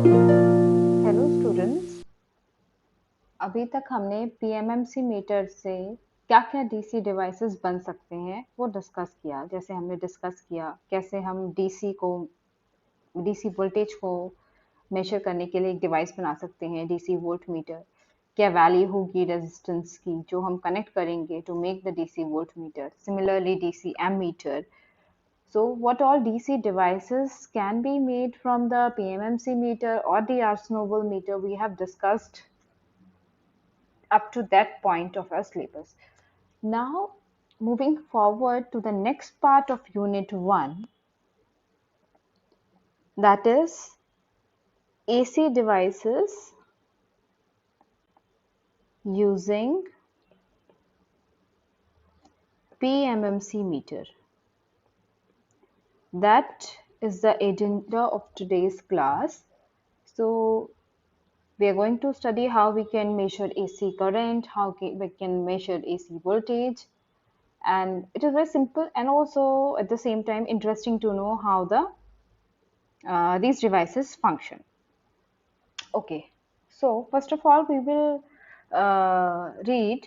Hello students. अभी तक हमने पीएमएमसी मीटर से क्या क्या डीसी डिवाइसेस बन सकते हैं वो डिस्कस किया। जैसे हमने डिस्कस किया कैसे हम डीसी वोल्टेज को मेजर करने के लिए एक डिवाइस बना सकते हैं, डीसी वोल्ट मीटर। क्या वैल्यू होगी रेजिस्टेंस की जो हम कनेक्ट करेंगे to make the DC voltmeter. Similarly DC ammeter. So what all DC devices can be made from the PMMC meter or the Ars Noble meter we have discussed up to that point of our syllabus. Now, moving forward to the next part of Unit 1, that is AC devices using PMMC meter. That is the agenda of today's class. So, we are going to study how we can measure AC current, we can measure AC voltage, and it is very simple and also at the same time interesting to know how these devices function. Okay, so first of all we will read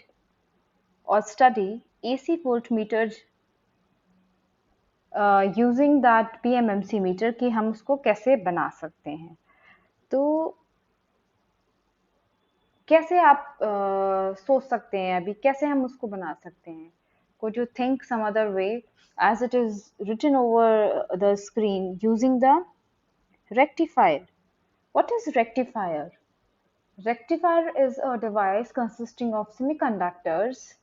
or study AC voltmeter using that PMMC meter कि हम उसको कैसे बना सकते हैं। तो कैसे आप सोच सकते हैं अभी कैसे हम उसको बना सकते हैं? Could you think some other way as it is written over the screen using the rectifier? What is rectifier? Rectifier is a device consisting of semiconductors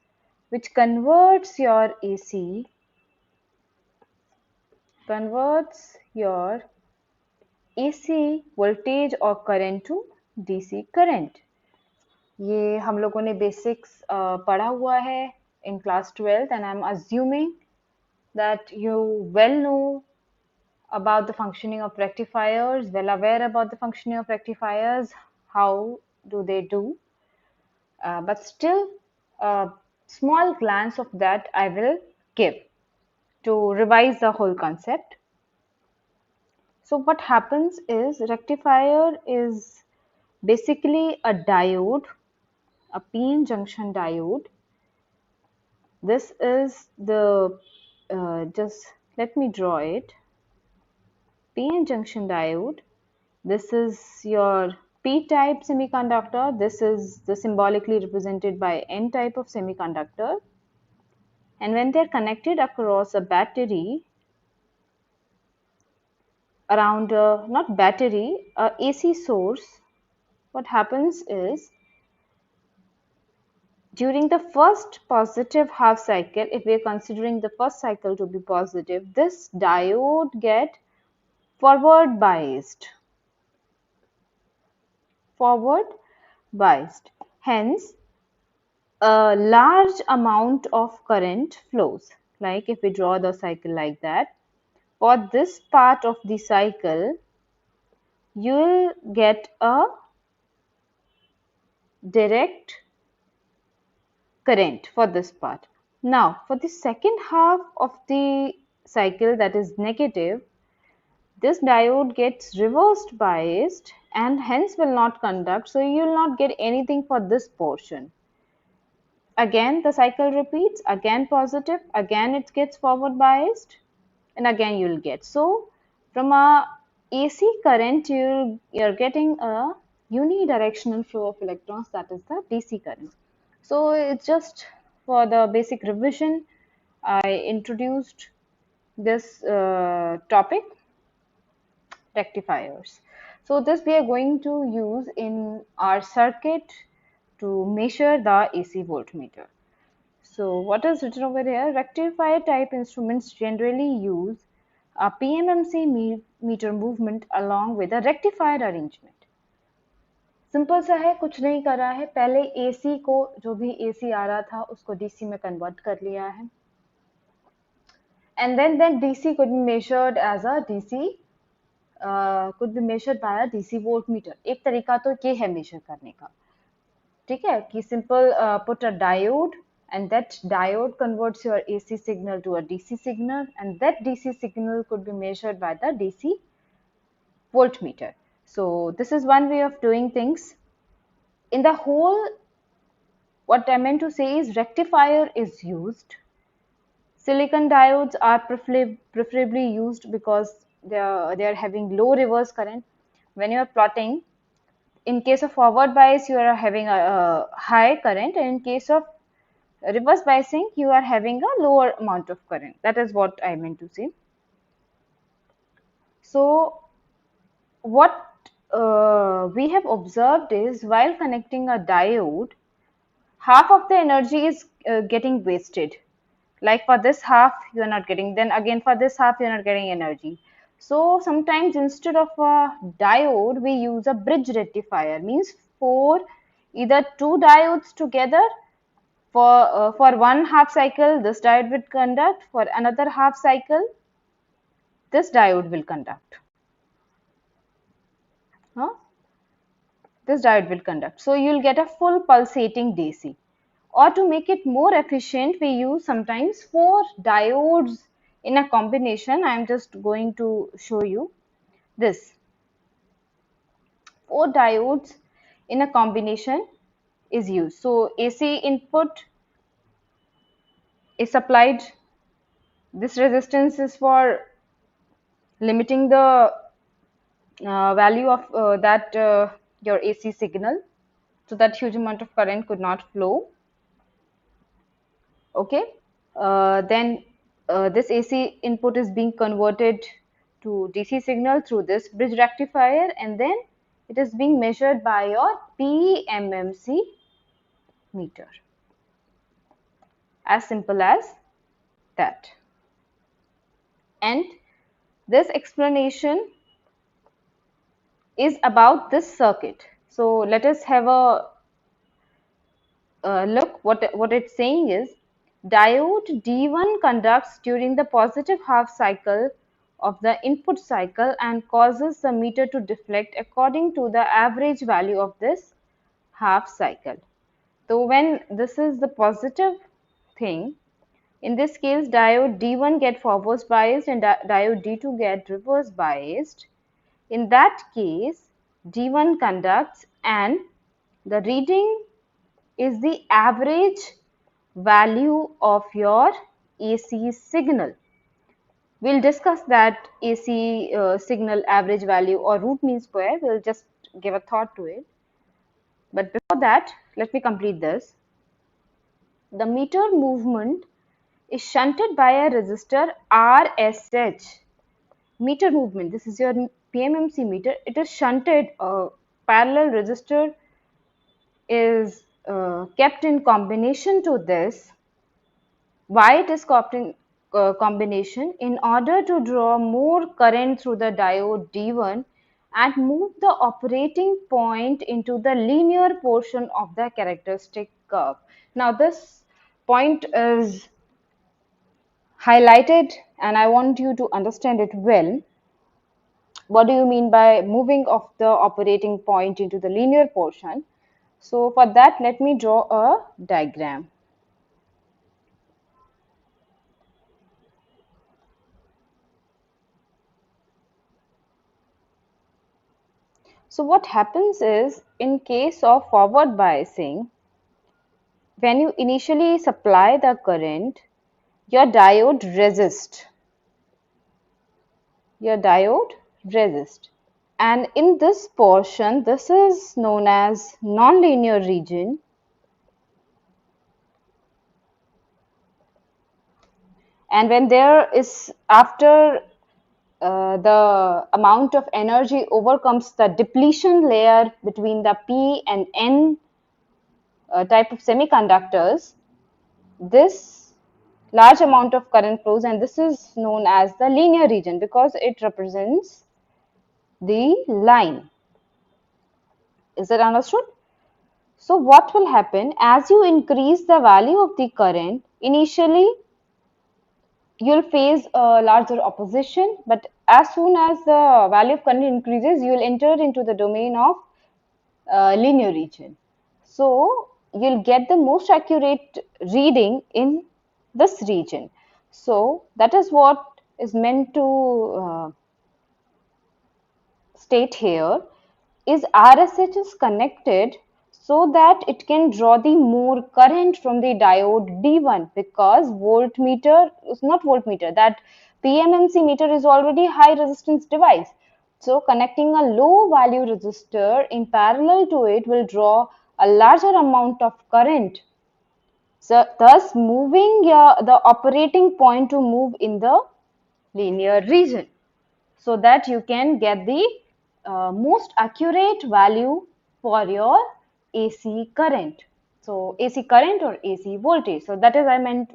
which converts your AC voltage or current to DC current. ये हम लोगों ने basics पढ़ा हुआ है in class 12th and I'm assuming that you well know about the functioning of rectifiers, well aware about the functioning of rectifiers, how do they do. But still, a small glance of that I will give to revise the whole concept. So what happens is rectifier is basically a diode, a p-n junction diode. This is the, just let me draw it. p-n junction diode. This is your p-type semiconductor. This is the symbolically represented by n-type of semiconductor. And when they're connected across a battery around not battery, a AC source, what happens is during the first positive half cycle, if we're considering the first cycle to be positive, this diode get forward biased. Forward biased. Hence, a large amount of current flows. Like if we draw the cycle like that, for this part of the cycle, you will get a direct current for this part. Now, for the second half of the cycle that is negative, this diode gets reversed biased and hence will not conduct. So, you will not get anything for this portion. Again, the cycle repeats, again positive, again it gets forward biased and again you will get. So, from a AC current, you're getting a unidirectional flow of electrons, that is the DC current. So it's just for the basic revision, I introduced this topic, rectifiers. So this we are going to use in our circuit to measure the AC voltmeter. So what is written over here? Rectifier type instruments generally use a PMMC meter movement along with a rectifier arrangement. Simple सा है, कुछ नहीं करा है, पहले AC को जो भी एसी आ रहा था उसको डीसी में कन्वर्ट कर लिया है and then DC could be measured as a DC could be measured by a DC voltmeter. एक तरीका तो ये है मेजर करने का, ठीक है, कि simple put a diode and that diode converts your AC signal to a DC signal and that DC signal could be measured by the DC voltmeter. So this is one way of doing things. In the whole, what I meant to say is rectifier is used. Silicon diodes are preferably used because they are having low reverse current. When you are plotting, in case of forward bias, you are having a high current, and in case of reverse biasing, you are having a lower amount of current. That is what I meant to say. So what we have observed is while connecting a diode, half of the energy is getting wasted. Like for this half, you are not getting, then again for this half, you are not getting energy. So sometimes instead of a diode, we use a bridge rectifier, means for either two diodes together. For one half cycle, this diode will conduct. For another half cycle, this diode will conduct. Huh? This diode will conduct. So you'll get a full pulsating DC. Or to make it more efficient, we use sometimes four diodes in a combination. I'm just going to show you this. Four diodes in a combination is used. So AC input is supplied. This resistance is for limiting the value of that your AC signal, so that huge amount of current could not flow. Okay, then this AC input is being converted to DC signal through this bridge rectifier, and then it is being measured by your PMMC meter. As simple as that. And this explanation is about this circuit. So let us have a look. What it's saying is diode D1 conducts during the positive half cycle of the input cycle and causes the meter to deflect according to the average value of this half cycle. So when this is the positive thing, in this case diode D1 get forward biased and diode D2 get reverse biased. In that case, D1 conducts and the reading is the average value of your AC signal. We'll discuss that AC signal average value or root mean square. We'll just give a thought to it. But before that, let me complete this. The meter movement is shunted by a resistor RSH. Meter movement, this is your PMMC meter. It is shunted. A parallel resistor is kept in combination to this. Why it is kept in combination? In order to draw more current through the diode D1 and move the operating point into the linear portion of the characteristic curve. Now this point is highlighted and I want you to understand it well. What do you mean by moving of the operating point into the linear portion? So for that, let me draw a diagram. So what happens is, in case of forward biasing, when you initially supply the current, your diode resists. Your diode resists. And in this portion, this is known as nonlinear region. And when there is, after the amount of energy overcomes the depletion layer between the P and N type of semiconductors, this large amount of current flows, and this is known as the linear region because it represents the line. Is it understood? So what will happen as you increase the value of the current? Initially you'll face a larger opposition, but as soon as the value of current increases, you will enter into the domain of linear region. So you'll get the most accurate reading in this region. So that is what is meant to state here. is RSH is connected so that it can draw the more current from the diode D1, because voltmeter is not voltmeter, that PMMC meter is already high resistance device. So connecting a low value resistor in parallel to it will draw a larger amount of current. So thus moving the operating point to move in the linear region, so that you can get the most accurate value for your AC current. So AC current or AC voltage. So that is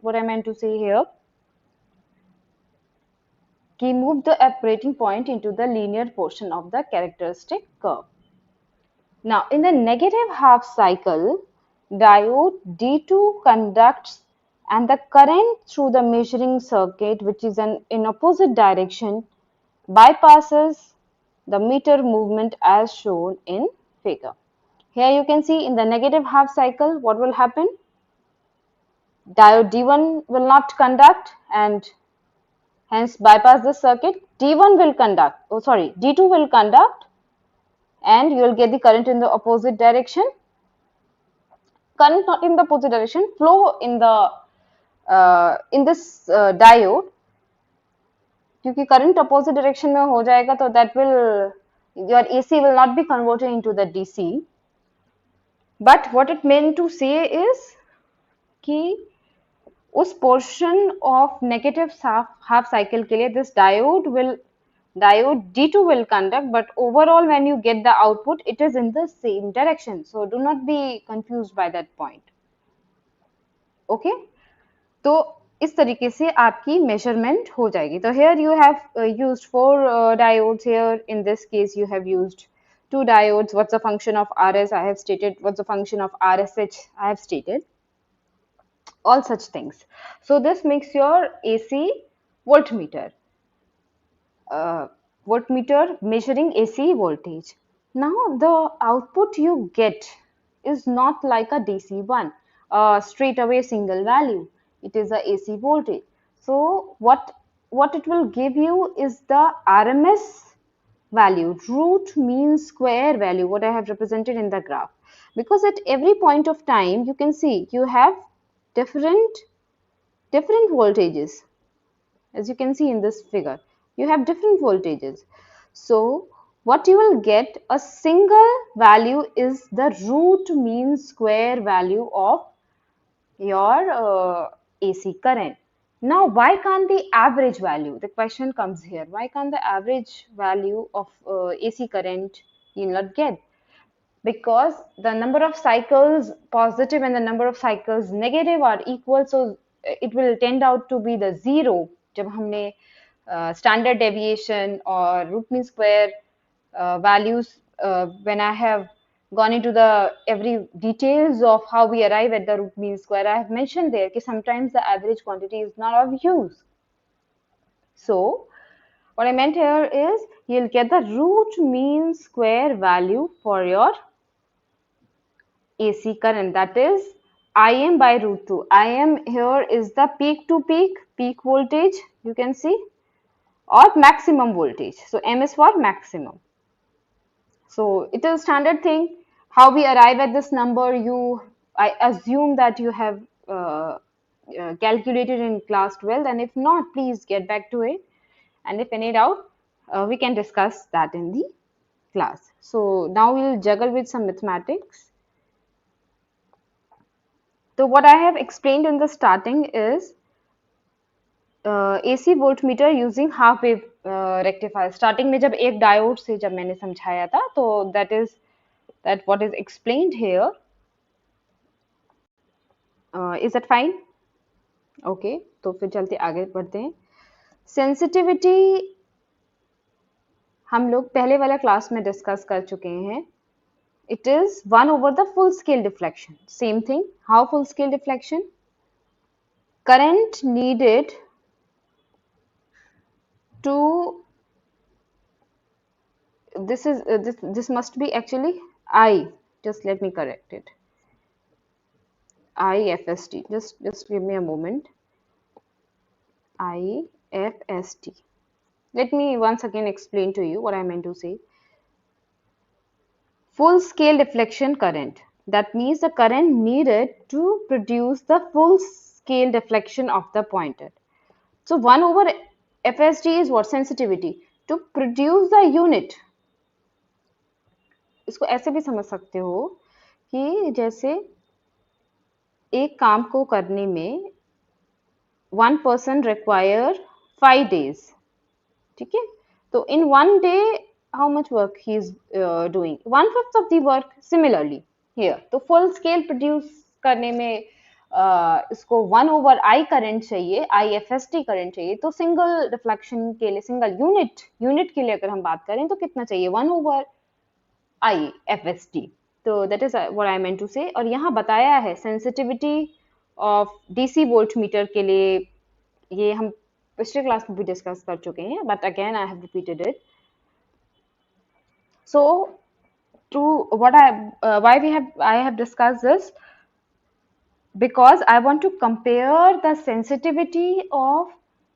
what I meant to say here. Ki move the operating point into the linear portion of the characteristic curve. Now in the negative half cycle, diode D2 conducts and the current through the measuring circuit, which is in opposite direction, bypasses the meter movement as shown in figure. Here you can see in the negative half cycle what will happen. Diode D1 will not conduct and hence bypass the circuit. D1 will conduct, D2 will conduct, and you will get the current in the opposite direction. Current not in the opposite direction, flow in the in this diode, क्योंकि current opposite direction में हो जाएगा तो that will, your AC will not be converted into the DC. But what it meant to say is कि उस portion of negative half cycle के लिए this diode D2 will conduct, but overall when you get the output it is in the same direction, so do not be confused by that point. Okay, तो इस तरीके से आपकी measurement हो जाएगी. तो here you have used 4 diodes. Here in this case you have used 2 diodes. What's the function of RS? I have stated. What's the function of RSH? I have stated. All such things. So this makes your AC voltmeter. Voltmeter measuring AC voltage. Now the output you get is not like a DC one, straight away single value. It is a AC voltage. So what it will give you is the RMS value, root mean square value, what I have represented in the graph. Because at every point of time you can see you have different voltages. As you can see in this figure, you have different voltages. So what you will get, a single value is the root mean square value of your AC current. Now why can't the average value, the question comes here, why can't the average value of AC current you not get? Because the number of cycles positive and the number of cycles negative are equal, so it will tend out to be the zero. जब हमने standard deviation or root mean square values, when I have gone into the every details of how we arrive at the root mean square, I have mentioned there that sometimes the average quantity is not of use. So what I meant here is you'll get the root mean square value for your AC current, that is Im by root 2. Im here is the peak to peak voltage, you can see, or maximum voltage. So M is for maximum. So it is a standard thing. How we arrive at this number, I assume that you have calculated in class 12, and if not, please get back to it. And if any doubt, we can discuss that in the class. So now we'll juggle with some mathematics. So what I have explained in the starting is AC voltmeter using half wave rectifier. Starting में जब एक diode से जब मैंने समझाया था, तो that what is explained here. Is that fine? Okay, तो फिर चलते आगे बढ़ते हैं. Sensitivity हम लोग पहले वाला क्लास में डिस्कस कर चुके हैं. It is 1 over the full scale deflection. Same thing. How full scale deflection? Current needed to, this must be actually I. Just let me correct it. IFST. Just give me a moment. IFST. Let me once again explain to you what I meant to say. full scale deflection current. That means the current needed to produce the full scale deflection of the pointer. So 1 over FSD is what? Sensitivity. To produce the unit, इसको ऐसे भी समझ सकते हो कि जैसे एक काम को करने में 1 person require 5 days. ठीक है, तो in 1 day how much work he is doing? 1/5 of the work. Similarly here, तो full scale produce करने में इसको 1 over I करंट चाहिए, IFST करंट चाहिए, तो सिंगल डिफ्लेक्शन के लिए, सिंगल यूनिट के लिए अगर हम बात करें तो कितना चाहिए? 1 over IFST. तो that is what I meant to say. और यहाँ बताया है sensitivity of DC volt meter के लिए, ये हम पिछले क्लास में भी डिस्कस कर चुके हैं, but again I have repeated it. So to what why I have discussed this, because I want to compare the sensitivity of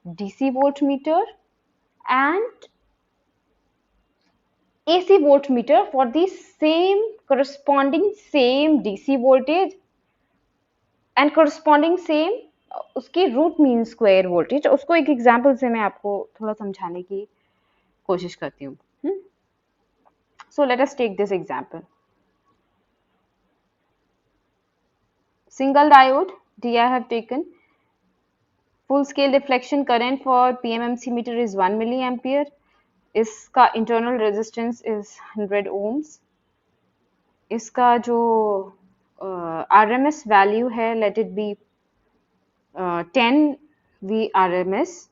DC voltmeter and AC voltmeter for the same corresponding same DC voltage and corresponding same उसकी root mean square voltage. उसको एक example से मैं आपको थोड़ा समझाने की कोशिश करती हूँ. So let us take this example. Single diode D I have taken. Full scale deflection current for PMMC meter is 1 milliampere. इसका internal resistance is 100 ohms. इसका जो RMS value है, let it be 10 VRMS.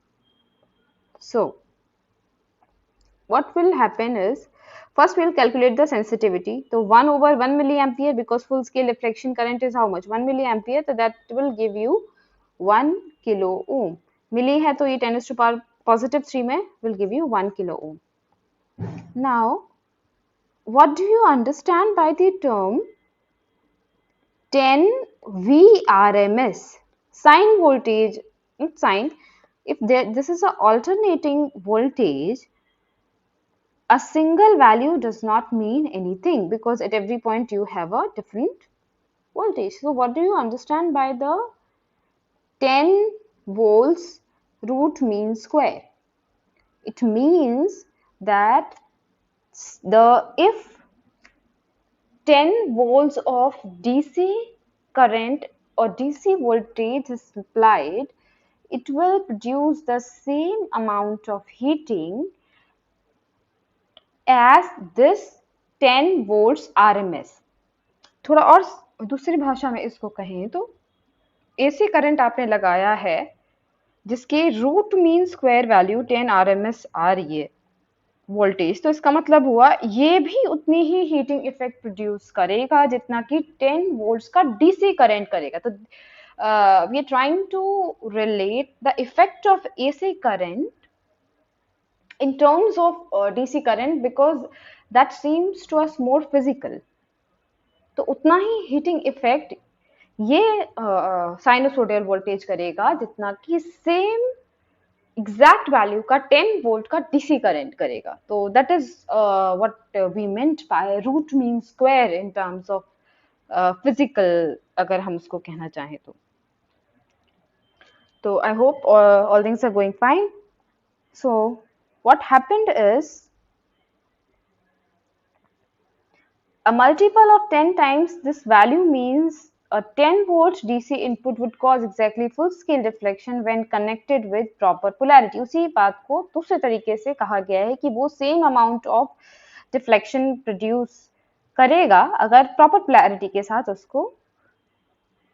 So what will happen is, first we'll calculate the sensitivity. So 1 over 1 milliampere, because full scale deflection current is how much? 1 milliampere. So that will give you 1 kilo ohm. Milli है तो ये 10 to power positive 3 में will give you 1 kilo ohm. Now, what do you understand by the term 10 VRMS? Sine voltage, not sine. If this is an alternating voltage, a single value does not mean anything, because at every point you have a different voltage. So what do you understand by the 10 volts root mean square? It means that if 10 volts of DC current or DC voltage is applied, it will produce the same amount of heating as this 10 volts RMS. थोड़ा और दूसरी भाषा में इसको कहें तो AC current आपने लगाया है जिसकी root mean square value 10 RMS आ रही है वोल्टेज, तो इसका मतलब हुआ ये भी उतनी ही हीटिंग इफेक्ट प्रोड्यूस करेगा जितना कि 10 वोल्ट्स का डीसी करंट करेगा. तो we are trying to relate the effect of AC current in terms of DC current, because that seems to us more physical. तो उतना ही हीटिंग इफेक्ट ये साइनोसोडियल वोल्टेज करेगा जितना कि सेम एग्जैक्ट वैल्यू का 10 volt का डीसी करंट करेगा. तो that is what we meant by root mean square in terms of physical, अगर हम उसको कहना चाहें तो. तो I hope all things are going fine. So what happened is, a multiple of 10 times this value means a 10 volt DC input would cause exactly full scale deflection when connected with proper polarity. उसी बात को दूसरे तरीके से कहा गया है कि वो same amount of deflection produce करेगा अगर proper polarity के साथ उसको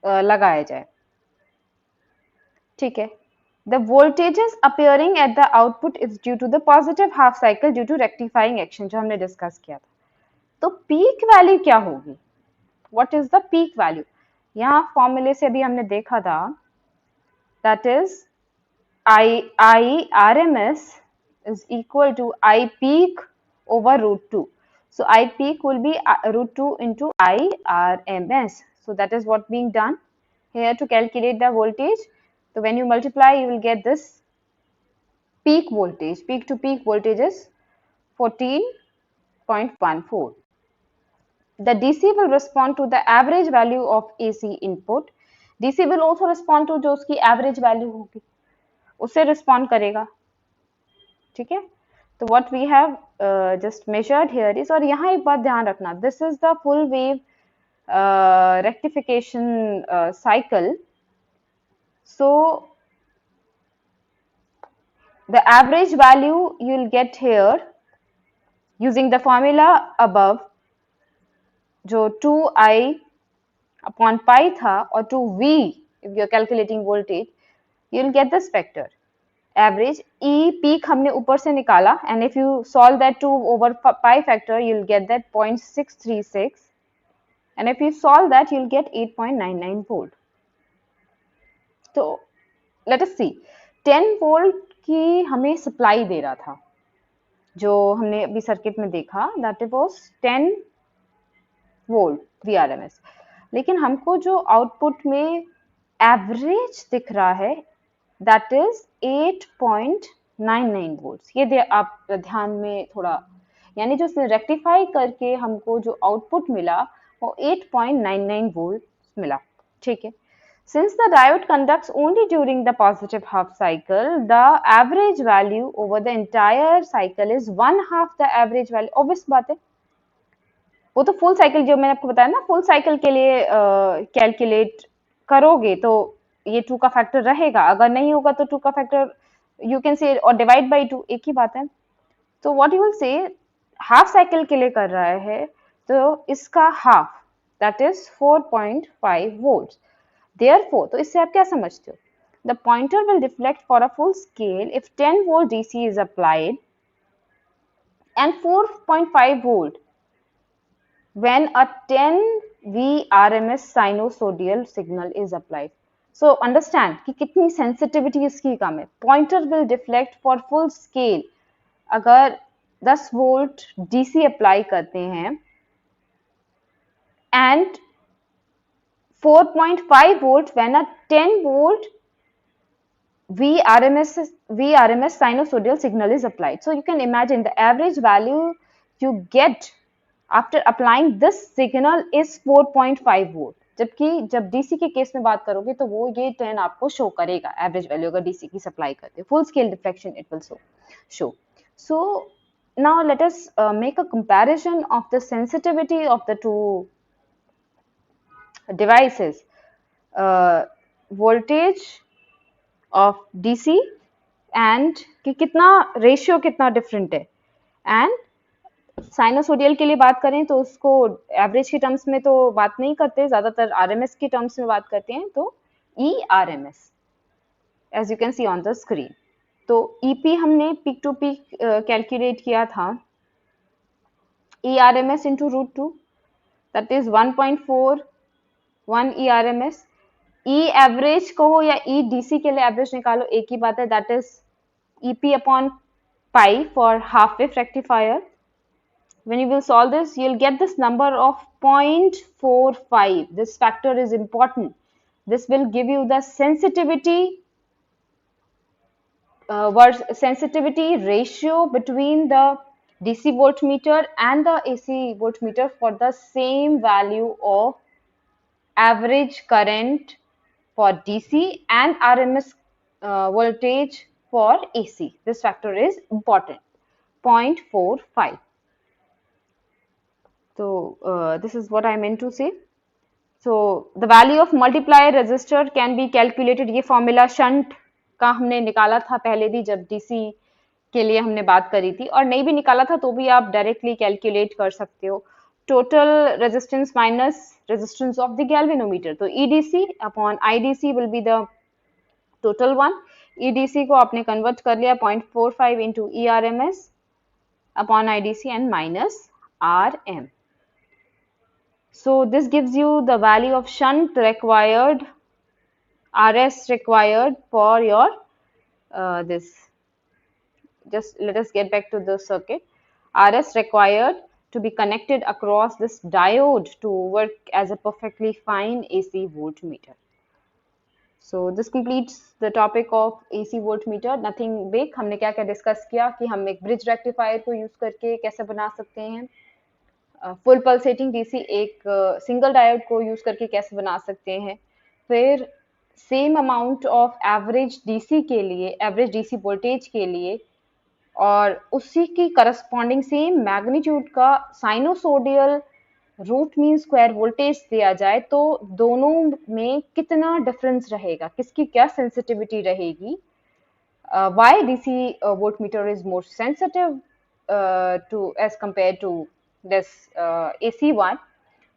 लगाया जाए. ठीक है. The voltages appearing at the output is due to the positive half cycle due to rectifying action, जो हमने डिस्कस किया था. तो पीक वैल्यू क्या होगी? What is the peak value? यहाँ फॉर्मूले से भी हमने देखा था, that is I RMS is equal to I peak over root 2. So I peak will be root 2 into I RMS. So that is what being done here to calculate the voltage. So when you multiply, you will get this peak voltage. Peak to peak voltage is 14.14. the DC will respond to the average value of AC input. DC will also respond to जो उसकी average value होगी, उससे respond करेगा, ठीक है. तो what we have just measured here is, और यहाँ एक बात ध्यान रखना, this is the full wave rectification cycle. So the average value you'll get here using the formula above, जो 2I upon pi था, और 2V if you're calculating voltage, you'll get this factor average. E peak हमने ऊपर से निकाला, and if you solve that 2 over pi factor, you'll get that 0.636, and if you solve that, you'll get 8.99 volt. So let us see, 10 volt की हमें supply दे रहा था, जो हमने अभी सर्किट में देखा, that was 10 वोल्ट VRMS, लेकिन हमको जो आउटपुट में एवरेज दिख रहा है that is 8.99 वोल्ट्स. ये आप ध्यान में थोड़ा, यानी जो उसने रेक्टिफाई करके हमको जो आउटपुट मिला वो 8.99 वोल्ट मिला, ठीक है. Since the diode conducts only during the positive half cycle, the average value over the entire cycle is 1/2 the average value. Obvious बात है, वो तो फुल साइकिल, जो मैंने आपको बताया ना, फुल साइकिल के लिए कैलकुलेट करोगे तो ये 2 का फैक्टर रहेगा, अगर नहीं होगा तो 2 का फैक्टर यू कैन से, और डिवाइड बाई 2 एक ही बात है. तो what you will say, half cycle के लिए कर रहा है तो इसका half that is 4.5 volts. Therefore, तो इससे आप क्या समझते हो, the pointer will deflect for a full scale if 10 volt DC is applied and 4.5 volt when a 10 VRMS sinusoidal signal is applied. So understand कि कितनी sensitivity इसकी कम है. Pointer will deflect for full scale. अगर 10 volt DC apply करते हैं and 4.5 volt when a 10 volt VRMS sinusoidal signal is applied. So you can imagine the average value you get after applying this signal is 4.5 volt. जबकि जब DC के case में बात करोगे तो वो ये 10 आपको शो करेगा एवरेज वैल्यू, अगर DC की सप्लाई करते हो. Full scale deflection it will show. So now let us make a comparison of the sensitivity of the two devices. Voltage of DC and कि कितना रेशियो कितना डिफरेंट है, and sinusoidal के लिए बात करें तो उसको एवरेज के टर्म्स में तो बात नहीं करते, ज्यादातर RMS के टर्म्स में बात करते हैं, तो ERMS as you can see on the screen. तो EP हमने पीक टू पीक कैलकुलेट किया था, ERMS into √2 that is 1.41 ERMS. E average कहो या E DC के लिए एवरेज निकालो, एक ही बात है, that is EP upon pi for half wave rectifier. When you will solve this, you'll get this number of 0.45. This factor is important. This will give you the sensitivity ratio between the DC voltmeter and the AC voltmeter for the same value of average current for DC and RMS voltage for AC. This factor is important, 0.45. So this is what I meant to say. So the value of multiplier resistor can be calculated. ये formula shunt का हमने निकाला था पहले भी, जब DC के लिए हमने बात करी थी, और नहीं भी निकाला था तो भी आप डायरेक्टली कैलकुलेट कर सकते हो. Total resistance minus resistance of the galvanometer, तो EDC upon IDC will be the total one. EDC को आपने कन्वर्ट कर लिया 0.45 into ERMS upon IDC and minus RM. So this gives you the value of shunt required, RS required for your this. Just let us get back to the circuit. RS required to be connected across this diode to work as a perfectly fine AC voltmeter. So this completes the topic of AC voltmeter. Nothing big. हमने क्या क्या discuss किया कि हम एक bridge rectifier को use करके कैसे बना सकते हैं, फुल पल्सेटिंग डीसी एक सिंगल डायोड को यूज करके कैसे बना सकते हैं, फिर same amount of average DC के लिए, एवरेज डीसी वोल्टेज के लिए, और उसी की करस्पॉन्डिंग सेम मैग्नीट्यूड का sinusoidal root mean square voltage दिया जाए तो दोनों में कितना डिफरेंस रहेगा, किसकी क्या सेंसिटिविटी रहेगी, why DC voltmeter is more sensitive to as compared to this AC one.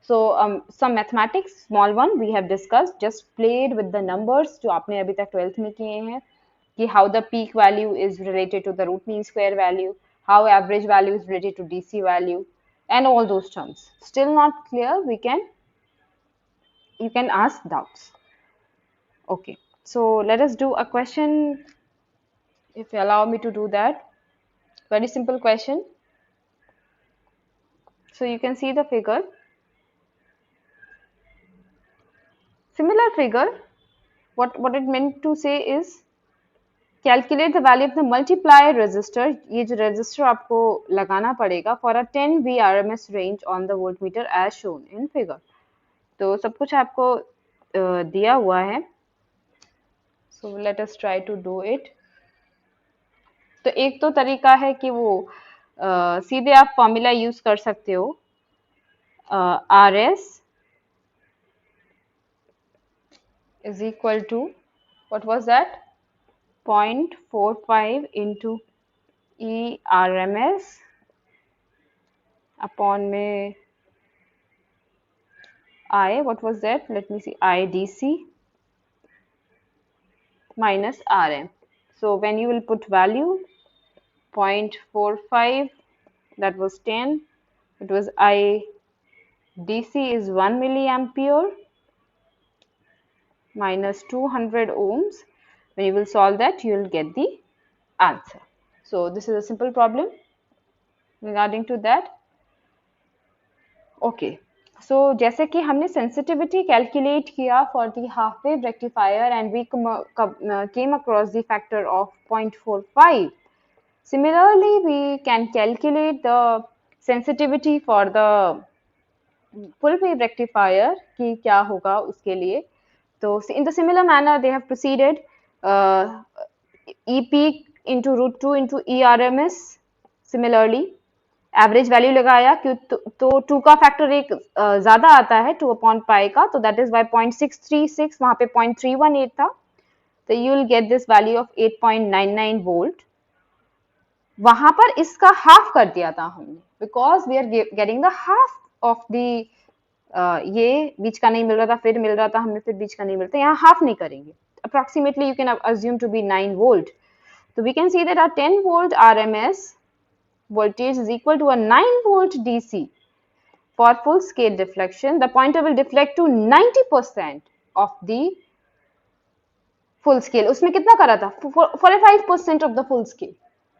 So some mathematics, small one we have discussed, just played with the numbers जो आपने अभी तक 12th में किए हैं, कि how the peak value is related to the root mean square value, how average value is related to DC value, and all those terms. Still not clear? You can ask doubts. Okay, so let us do a question, if you allow me to do that. Very simple question. So you can see the figure. Similar figure, what it meant to say is calculate the value of the multiplier resistor. ये जो resistor आपको लगाना पड़ेगा for a 10 VRMS range on the voltmeter as shown in figure. तो सब कुछ आपको दिया हुआ है. So let us try to do it. तो एक तो तरीका है कि वो सीधे आप फॉर्मूला यूज कर सकते हो, RS is equal to, what was that, 0.45 into ERMS upon में I, what was that, let me see, IDC minus RM. So when you will put value 0.45, that was 10, it was IDC is 1 milliampere minus 200 ohms. When you will solve that, you will get the answer. So this is a simple problem regarding to that. Okay, so जैसे कि हमने sensitivity calculate किया for the half wave rectifier and we came across the factor of 0.45. Similarly, we can calculate the sensitivity for the full wave rectifier कि क्या होगा उसके लिए. So in the similar manner they have proceeded, E peak into root 2 into ERMS. Similarly average value लगाया क्यों, तो 2 का factor एक ज्यादा आता है 2 अपॉन पाई का, तो दैट इज बाय 0.636, वहां पे 0.318 था, तो you will get this value of 8.99 volt. वहां पर इसका हाफ कर दिया था हमने, because we are getting the half of the, ये बीच का नहीं मिल रहा था, फिर मिल रहा था हमें, फिर बीच का नहीं मिलता, यहाँ हाफ नहीं करेंगे. Approximately you can assume to be 9 volt. तो we can see that our 10 volt RMS voltage is equal to a 9 volt DC. For full scale deflection, the pointer will deflect to 90% of the full scale. उसमें कितना करा था, 45% of the full scale.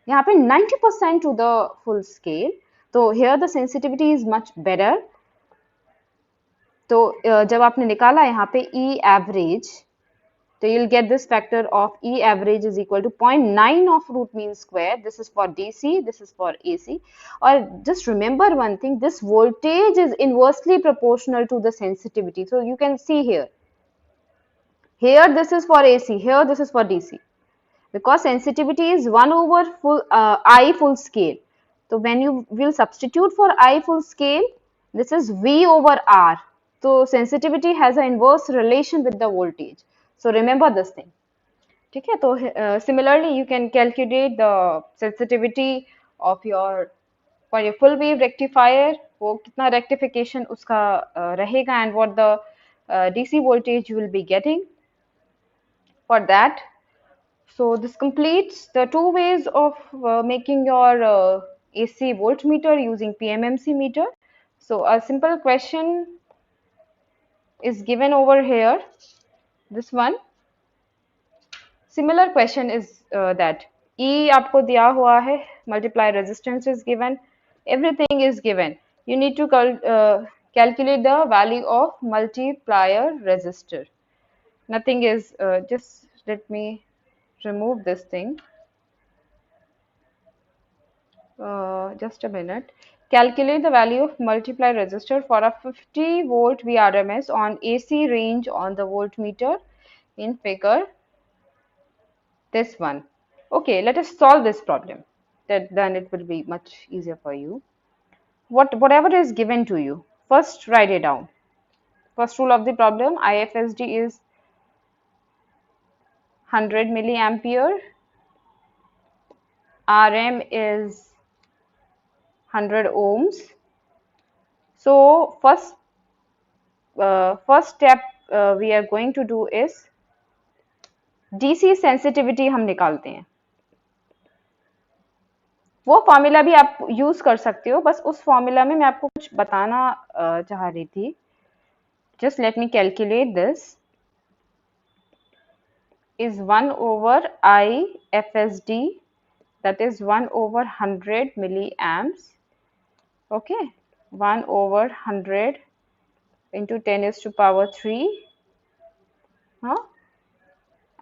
यहाँ पे 90% to the full scale. तो here the sensitivity is much better. तो जब आपने निकाला यहाँ पे E average, so you'll get this factor of E average is equal to 0.9 of root mean square. This is for DC, this is for AC. Or just remember one thing, this voltage is inversely proportional to the sensitivity. So you can see here. Here this is for AC, here this is for DC. Because sensitivity is 1 over I full scale. So when you will substitute for I full scale, this is V over R. So sensitivity has an inverse relation with the voltage. So remember this thing. ठीक है, तो similarly you can calculate the sensitivity of your for your full wave rectifier, वो कितना rectification उसका रहेगा, and what the DC voltage you will be getting for that. So this completes the two ways of making your AC voltmeter using PMMC meter. So a simple question is given over here, this one. Similar question is that E आपको दिया हुआ है, multiply resistance is given, everything is given. You need to calculate the value of multiplier resistor. Nothing is, just let me remove this thing. Just a minute. Calculate the value of multiply resistor for a 50 volt VRMS on AC range on the voltmeter in figure this one. Okay, let us solve this problem. Then it will be much easier for you. Whatever is given to you, first write it down. First rule of the problem, IFSD is 100 milliampere, RM is 100 ohms. So first step we are going to do is DC sensitivity हम निकालते हैं. वो formula भी आप use कर सकते हो, बस उस फॉर्मूला में मैं आपको कुछ बताना चाह रही थी. Just let me calculate this. Is 1 over IFSD, that is 1 over 100 milliamps. Okay, 1 over 100 into 10 is to power 3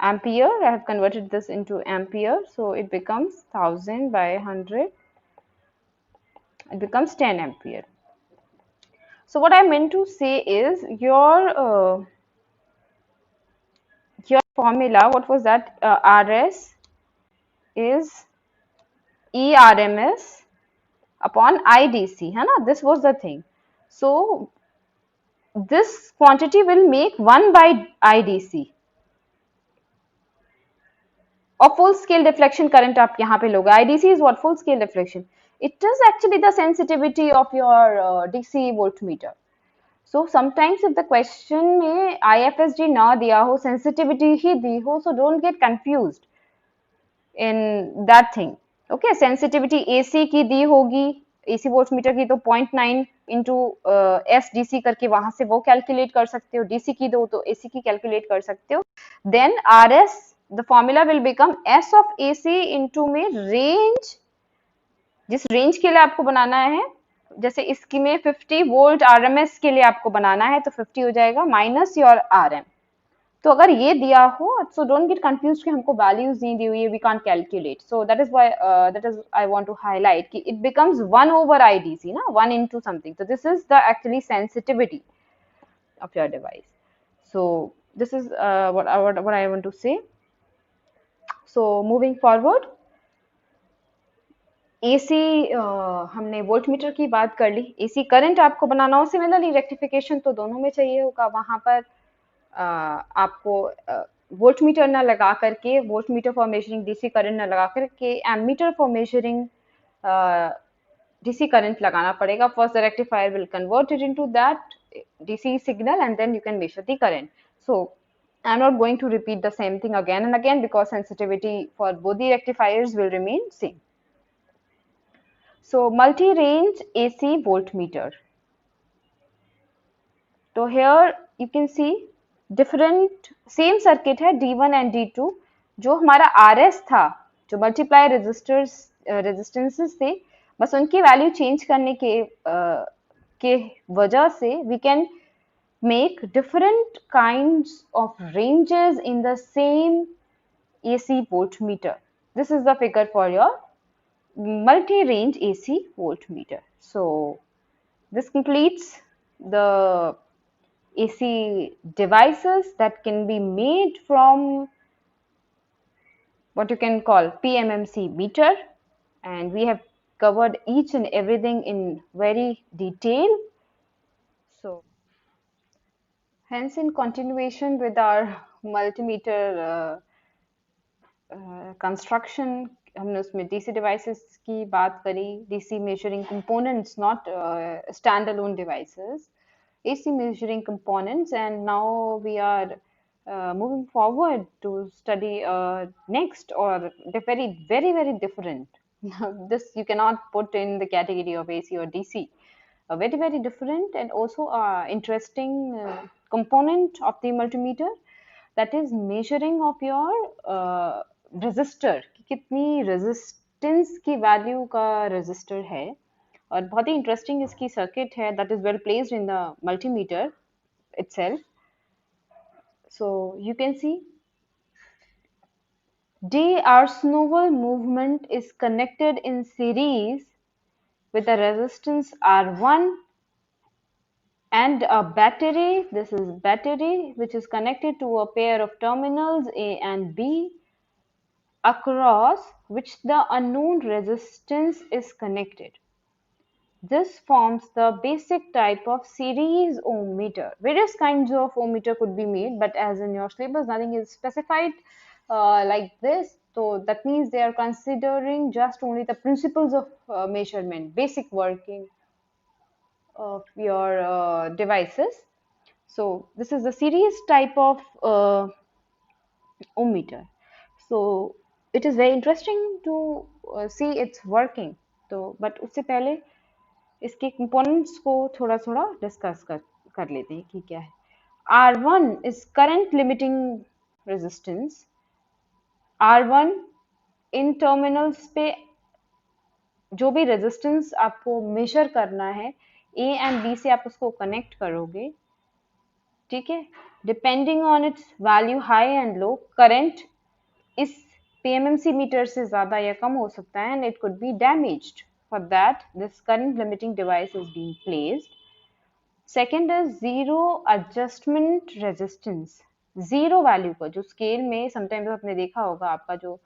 ampere. I have converted this into ampere, so it becomes 1000 by 100. It becomes 10 ampere. So what I meant to say is your formula, what was that? RS is ERMS upon IDC, है ना? This was the thing. So this quantity will make 1 by IDC. और full scale deflection current आप यहाँ पे लोगे. IDC is what? Full scale deflection. It is actually the sensitivity of your DC voltmeter. So sometimes if the question में IFSD ना दिया हो, sensitivity ही दी हो, so don't get confused in that thing. Okay, sensitivity AC की दी होगी, AC voltmeter की तो 0.9 into SDC करके वहां से वो calculate कर सकते हो. DC की दो तो AC की calculate कर सकते हो. Then RS, the formula will become S of AC into में range, जिस रेंज के लिए आपको बनाना है, जैसे इसकी में 50 वोल्ट आरएमएस के लिए आपको बनाना है तो 50 हो जाएगा माइनस योर आरएम. तो अगर ये दिया हो, सो डोंट गेट कंफ्यूज कि हमको वैल्यूज नहीं दी हुई है, we can't calculate. So that is why that is I want to highlight कि इट बिकम्स 1 ओवर आईडीसी ना, 1 इनटू समथिंग. तो this is the actually sensitivity of your device. So this is what I want to say. So moving forward, AC हमने voltmeter की बात कर ली. AC current आपको बनाना हो, similarly rectification तो दोनों में चाहिए होगा. वहां पर आपको वोल्टमीटर ना लगा करके, voltmeter for measuring DC current ना लगा करके ammeter for measuring DC current लगाना पड़ेगा. First the rectifier will convert it into that DC signal and then you can measure the current. So I'm not going to repeat the same thing again and again because sensitivity for both the rectifiers will remain same. So multi-range AC voltmeter. So here you can see different same circuit है D1 and D2. जो हमारा RS था, जो multiply resistors resistances थे, बस उनकी value change करने के वजह से we can make different kinds of ranges in the same AC voltmeter. This is the figure for your multi-range AC voltmeter. So this completes the AC devices that can be made from what you can call PMMC meter, and we have covered each and everything in very detail. So hence in continuation with our multimeter construction, हमने उसमें DC devices की बात करी, DC measuring components, not standalone devices, AC measuring components, and now we are moving forward to study next, or very very very different. This you cannot put in the category of AC or DC. A very very different and also interesting component of the multimeter, that is measuring of your resistor, कि कितनी resistance की value का resistor है. और बहुत ही interesting इसकी circuit है, that is well placed in the multimeter itself. So you can see D Arsenal movement is connected in series with a resistance R1 and a battery. This is battery which is connected to a pair of terminals A and B, across which the unknown resistance is connected. This forms the basic type of series ohm meter. Various kinds of ohm meter could be made, but as in your syllabus, nothing is specified like this. So that means they are considering just only the principles of measurement, basic working of your devices. So this is the series type of ohm meter. So it is very interesting to see its working. तो but उससे पहले इसके components को थोड़ा थोड़ा discuss कर लेते हैं कि क्या है. R1 is current limiting resistance. R1 in terminals पे जो भी रेजिस्टेंस आपको मेजर करना है ए एंड बी से आप उसको कनेक्ट करोगे, ठीक है. Depending on it's value high and low, current इस पीएमएमसी मीटर से ज्यादा या कम हो सकता है and it could B damaged. For that this current limiting device is being placed. Second is zero adjustment resistance. Zero value को जो scale में समटाइम्स आपने देखा होगा, आपका जो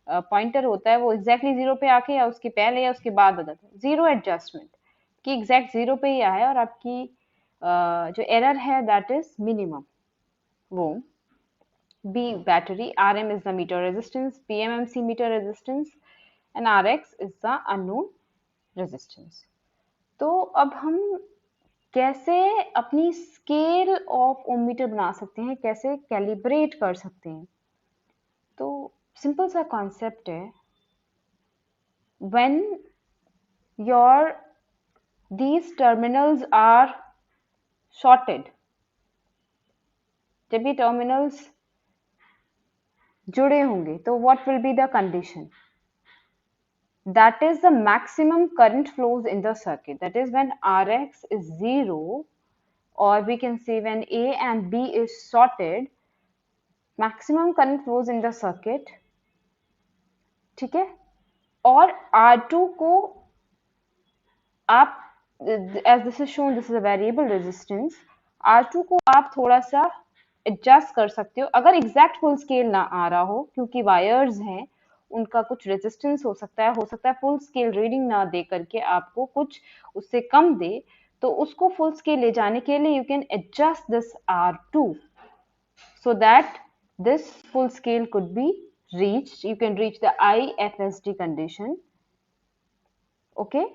पॉइंटर होता है वो एग्जैक्टली जीरो पे आके या उसके पहले या उसके बाद आ जाता है. जीरो एडजस्टमेंट कि एग्जैक्ट जीरो पे ही आया और आपकी जो एरर है दैट इज मिनिमम. वो B battery, RM is the meter resistance, PMMC meter resistance and RX is the unknown resistance. तो अब हम कैसे अपनी स्केल ऑफ ओम मीटर बना सकते हैं, कैसे कैलिब्रेट कर सकते हैं. तो सिंपल सा कॉन्सेप्ट है. When your these terminals are shorted, जब ये टर्मिनल्स जुड़े होंगे तो what will be the condition? That is the maximum current flows in the circuit. That is when Rx is 0, or we can say when A and B is shorted, maximum current flows in the circuit. ठीक है. और R2 को आप, as this is shown, this is a variable resistance, R2 को आप थोड़ा सा adjust कर सकते हो अगर एग्जैक्ट फुल स्केल ना आ रहा हो, क्योंकि वायर्स हैं उनका कुछ रेजिस्टेंस हो सकता है फुल स्केल रीडिंग ना दे करके आपको कुछ उससे कम दे, तो उसको फुल स्केल ले जाने के लिए you can adjust this R2 so that this full scale could be reached. You can reach the IFSD condition. Okay.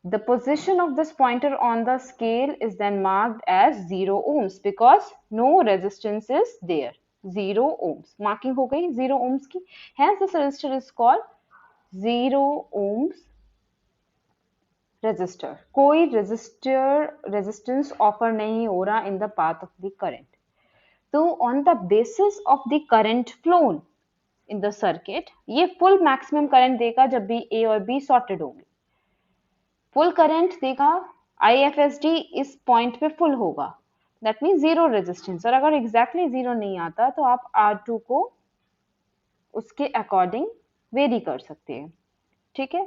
The position of this pointer on the scale is then marked as 0 ohms because no resistance is there. 0 ohms. Marking हो गई 0 ohms की. Hence this resistor is called 0 ohms resistor. कोई resistance offer नहीं हो रहा in the path of the current. तो on the basis of the current flown in the circuit, ये full maximum current देगा जब भी A और B sorted होंगे. फुल करंट देगा, IFSD इस पॉइंट पे फुल होगा, दैट मीन्स जीरो रेजिस्टेंस. और अगर एग्जैक्टली जीरो नहीं आता तो आप R2 को उसके अकॉर्डिंग वेरी कर सकते हैं. ठीक है.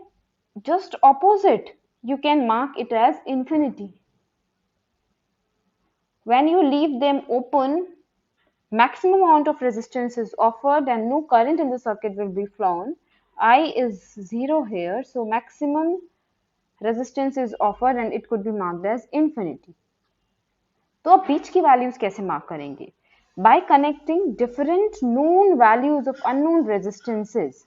Just opposite you can mark it as infinity. When you leave them open, maximum amount of resistance is offered and no current in the circuit will be flown. I is 0 here, so maximum resistance is offered and it could be marked as infinity. तो अब बीच की values कैसे mark करेंगे? By connecting different known values of unknown resistances.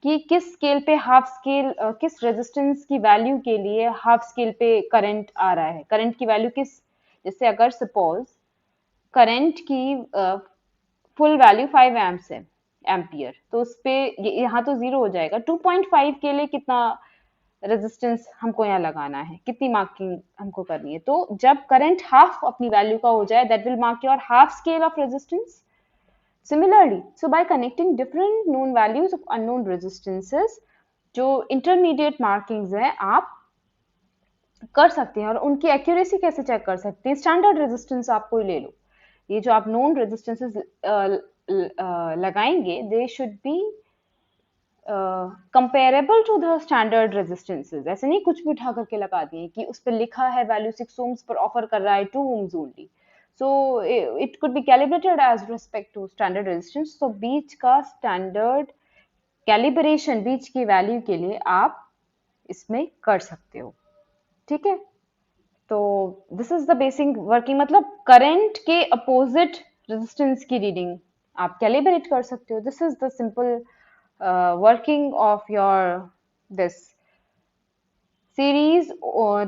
कि किस scale पे half scale, किस resistance की वैल्यू के लिए हाफ स्केल पे करंट आ रहा है, करंट की वैल्यू किस, जैसे अगर सपोज करंट की फुल वैल्यू 5 एम्प्स है, एम्पियर, तो उस पे यहाँ तो जीरो हो जाएगा. 2.5 के लिए कितना रेजिस्टेंस हमको यहाँ लगाना है, कितनी मार्किंग हमको करनी है. तो जब करंट हाफ अपनी वैल्यू का हो जाए, that will mark your half scale of resistance. Similarly, so by connecting different known values of unknown resistances, जो intermediate markings हैं, आप कर सकते हैं. और उनकी एक्यूरेसी कैसे चेक कर सकते हैं? स्टैंडर्ड रेजिस्टेंस आप कोई ले लो. ये जो आप नोन रेजिस्टेंसेस लगाएंगे, they should be comparable to the standard resistances, ऐसे नहीं कुछ भी उठा करके लगा दिए कि उस पर लिखा है वैल्यू 6 ohms पर ऑफर कर रहा है 2 ohms only, so it could be calibrated as respect to standard resistance. तो बीच का स्टैंडर्ड कैलिब्रेशन बीच की वैल्यू के लिए आप इसमें कर सकते हो, ठीक है। तो this is the basic working, मतलब करंट के अपोजिट रेजिस्टेंस की रीडिंग आप कैलिब्रेट कर सकते हो। This is the simple working of your this series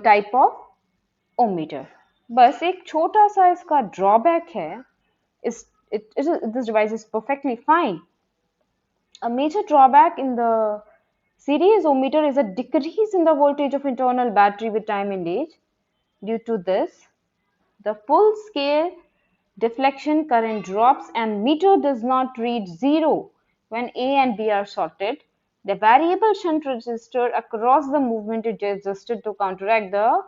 type of ohmmeter. बस एक छोटा सा इसका ड्रॉबैक है, इस this device is perfectly fine. A major drawback in the series ohmmeter is a decrease in the voltage of internal battery with time and age. Due to this, the full scale deflection current drops and meter does not read zero when A and B are sorted. The variable shunt resistor across the movement is adjusted to counteract the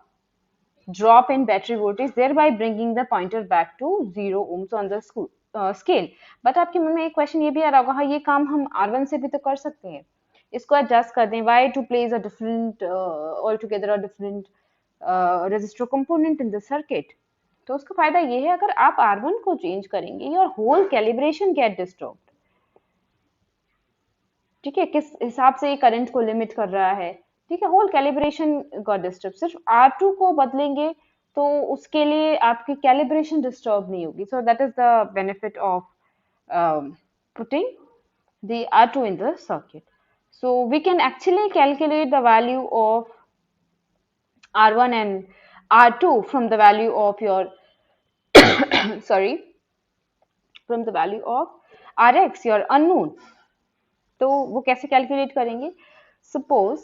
drop in battery voltage, thereby bringing the pointer back to 0 ohms on the scale. But आपके मन में एक question ये भी आ रहा होगा, हाँ ये काम हम R1 से भी तो कर सकते हैं, इसको एडजस्ट कर दें, why to place a different all together a different resistor component in the circuit. तो उसका फायदा ये है, अगर आप R1 को चेंज करेंगे your whole calibration get disturb, ठीक है, किस हिसाब से ये करंट को लिमिट कर रहा है, ठीक है, होल कैलिब्रेशन गॉट डिस्टर्ब। सिर्फ R2 को बदलेंगे तो उसके लिए आपकी कैलिब्रेशन डिस्टर्ब नहीं होगी। सो that is the benefit of putting the R2 in the circuit. So we can actually calculate the value of R1 and R2 from the value of your sorry, from the value of Rx, your unknown. तो वो कैसे calculate करेंगे? Suppose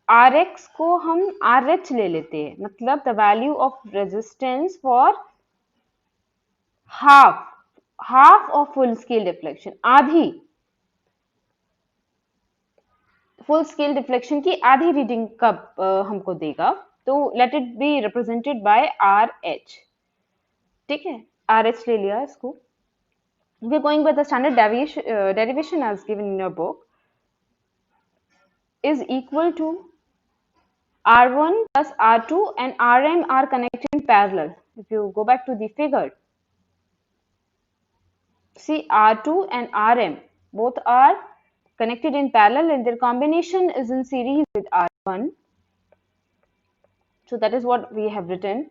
Rx को हम RH ले लेते हैं, मतलब the value of resistance for half of full scale deflection, आधी फुल स्केल डिफ्लेक्शन की आधी रीडिंग कब हमको देगा, तो let it be represented by RH, ठीक है, RH ले लिया इसको। We are going by the standard derivation as given in your book is equal to R1 plus R2 and Rm are connected in parallel. If you go back to the figure, see R2 and Rm both are connected in parallel and their combination is in series with R1. So that is what we have written.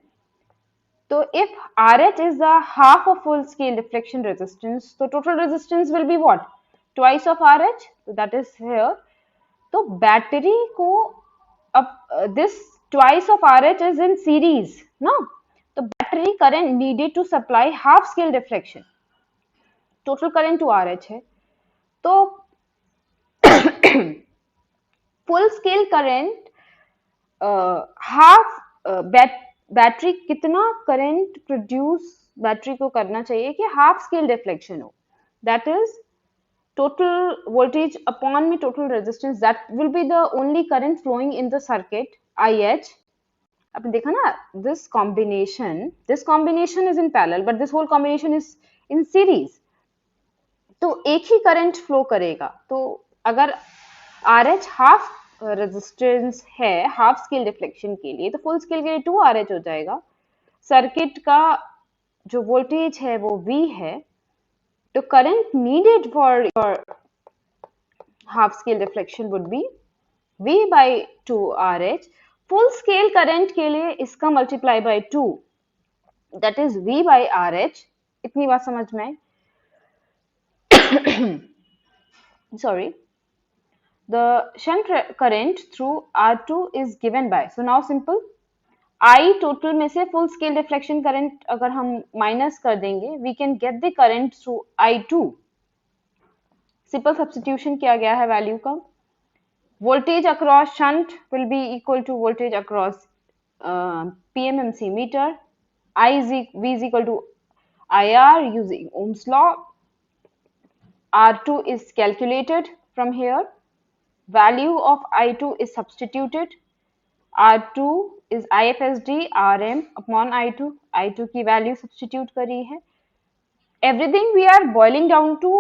So if RH is the half of full scale deflection resistance, so total resistance will be what? Twice of RH. So that is here. तो battery को अब this twice of RH is in series ना, तो battery current needed to supply half scale deflection, total current to RH है, तो full scale current half battery कितना current produce battery को करना चाहिए कि हाफ स्केल डिफ्लेक्शन हो, that is total voltage upon me total resistance, that will be the only current flowing in the circuit IH. आपने देखा ना, this combination is in parallel but this whole combination is in series, तो एक ही current flow करेगा। तो अगर RH half resistance है half scale deflection के लिए, तो फुल स्केल के लिए 2 RH हो जाएगा। सर्किट का जो वोल्टेज है वो V है, the current needed for your half scale deflection would be V by 2 RH. Full scale current के लिए इसका multiply by 2, that is V by RH. इतनी बात समझ में आई? Sorry. The shunt current through R2 is given by, so now simple, I total में से full scale deflection current अगर हम माइनस कर देंगे, we can get the current through I2। Simple substitution किया गया है वैल्यू का, voltage across shunt will be equal to voltage across PMMC meter, V is equal to IR using Ohm's law, R2 is calculated from here, value of I2 is substituted, R2 is IFSD Rm upon I2, I2 की value substitute करी है, everything we are boiling down to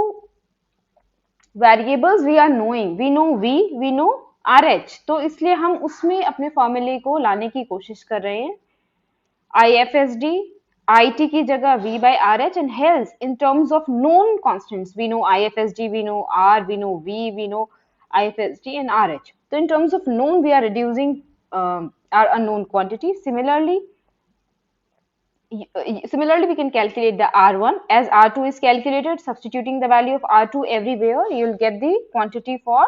variables we are knowing, we know we know R H, तो इसलिए हम उसमें अपने फॉर्मूले को लाने की कोशिश कर रहे हैं. IFSD, IT की जगह V by RH, and hence in terms of known constants we know IFSD, we know R, we know V, we know IFSD and RH. So in terms of known we are reducing our unknown quantity. Similarly we can calculate the R1 as R2 is calculated. Substituting the value of R2 everywhere, you will get the quantity for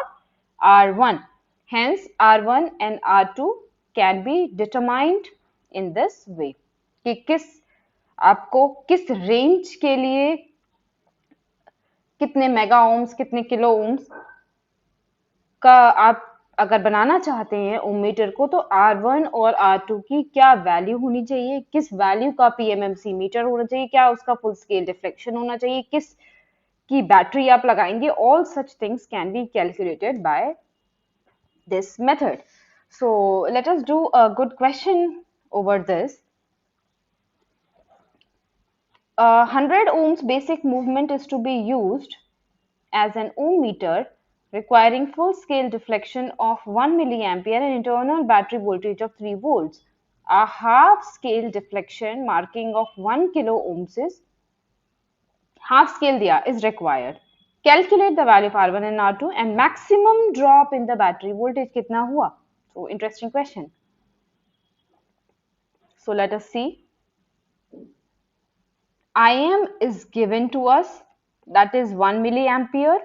R1. Hence R1 and R2 can be determined in this way कि किस आपको किस range के लिए कितने mega ohms कितने kilo ohms का आप अगर बनाना चाहते हैं ओम मीटर को, तो R1 और R2 की क्या वैल्यू होनी चाहिए, किस वैल्यू का PMMC मीटर होना चाहिए, क्या उसका फुल स्केल डिफ्लेक्शन होना चाहिए, किस की बैटरी आप लगाएंगे, all such things can be calculated by this method. So let us do a good question over this. 100 ohms basic movement is to be used as an ohm meter requiring full scale deflection of 1 milliampere and internal battery voltage of 3 volts. A half scale deflection marking of 1 kilo ohms is half scale diya is required. Calculate the value of R1 and R2 and maximum drop in the battery voltage kitna hua. So interesting question. So let us see. Im is given to us, that is 1 milliampere.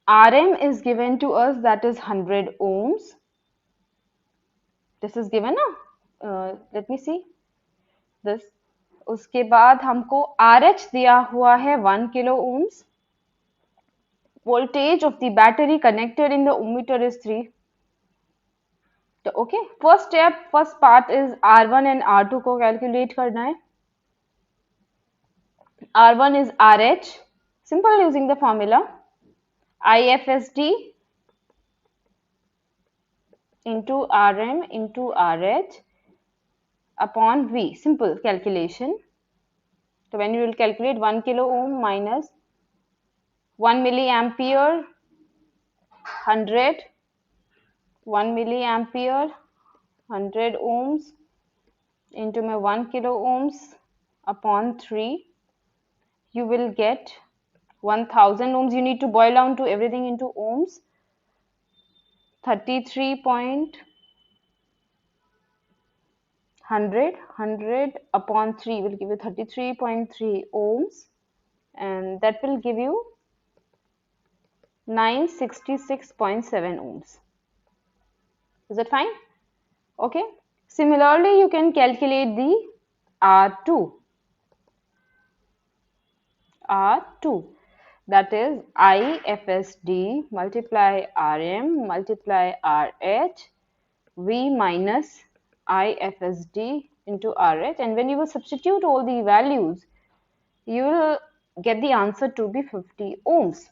Rm is given to us, that is 100 ohms. This is given na? Let me see this. उसके बाद हमको RH दिया हुआ है 1 kilo ohms. Voltage of the battery connected in the ohm meter is 3. तो okay, first part is R1 and R2 को calculate करना है. R1 is RH, simple using the formula IFSD into Rm into RH upon V, simple calculation. So when you will calculate 1 kilo ohm minus 1 milliampere 100 1 milliampere 100 ohms into my 1 kilo ohms upon 3, you will get 1000 ohms. You need to boil down to everything into ohms. 100 upon 3 will give you 33.3 ohms, and that will give you 966.7 ohms. Is that fine? Okay. Similarly, you can calculate the R2. That is IFSD multiply Rm multiply RH V minus IFSD into RH, and when you will substitute all the values, you will get the answer to be 50 ohms.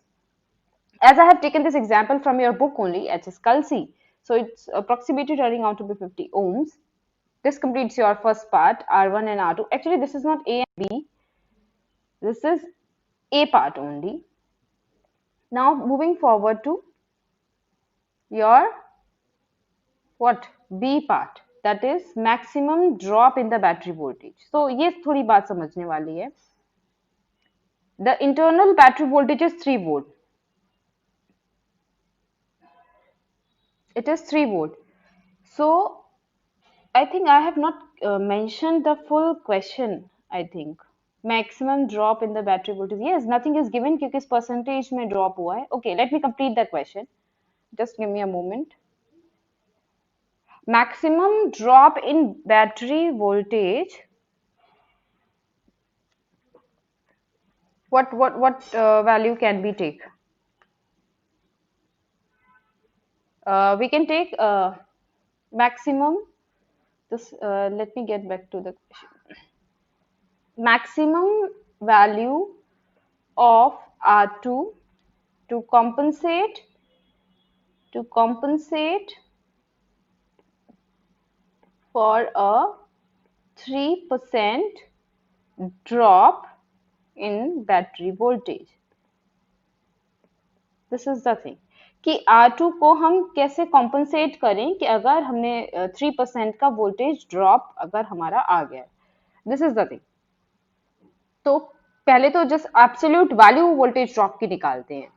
As I have taken this example from your book only, HS Kalsi, so it's approximately turning out to be 50 ohms. This completes your first part, R1 and R2. Actually, this is not A and B. This is A part only. Now, moving forward to your what? B part. That is maximum drop in the battery voltage. So, ये थोड़ी बात समझने वाली है. The internal battery voltage is 3 volt. It is 3 volt. So, I think I have not mentioned the full question, I think. Maximum drop in the battery voltage. Yes, nothing is given क्योंकि इस percentage में drop हुआ है. Okay, let me complete the question. Just give me a moment. Maximum drop in battery voltage. What value can we take? We can take maximum. This let me get back to the question. Maximum value of R2 to compensate for a 3% drop in battery voltage. This is the thing कि R2 को हम कैसे compensate करें कि अगर हमने 3% का voltage drop अगर हमारा आ गया, दिस इज द थिंग। तो पहले तो just absolute value voltage drop की निकालते हैं।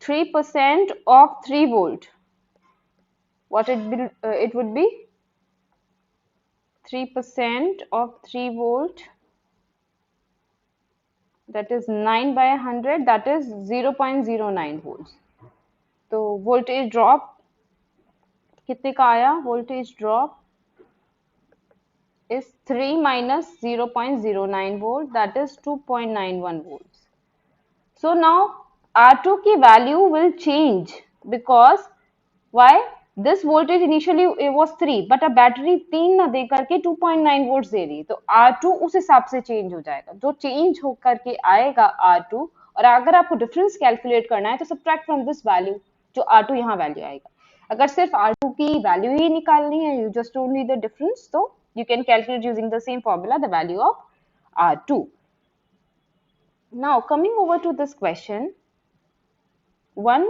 3% of 3 volt, what it would be? 3% of 3 volt, that is 9 by 100, that is 0.09 volts. तो वोल्टेज ड्रॉप कितने का आया? Voltage drop is 3 minus 0.09 volt, that is 2.91 volts. So now R2 की value will change because why? This voltage initially it was 3 but a battery 3 ना दे करके 2.9 volts दे रही है, तो R2 उस हिसाब से चेंज हो जाएगा। जो चेंज हो करके आएगा R2, और अगर आपको डिफरेंस कैलकुलेट करना है तो सब्ट्रैक्ट फ्रॉम दिस वैल्यू जो R2 यहाँ वैल्यू आएगा। अगर सिर्फ R2 की वैल्यू ही निकालनी है, you just only the difference, तो you can calculate using the same formula the value of R2. Now coming over to this question, 1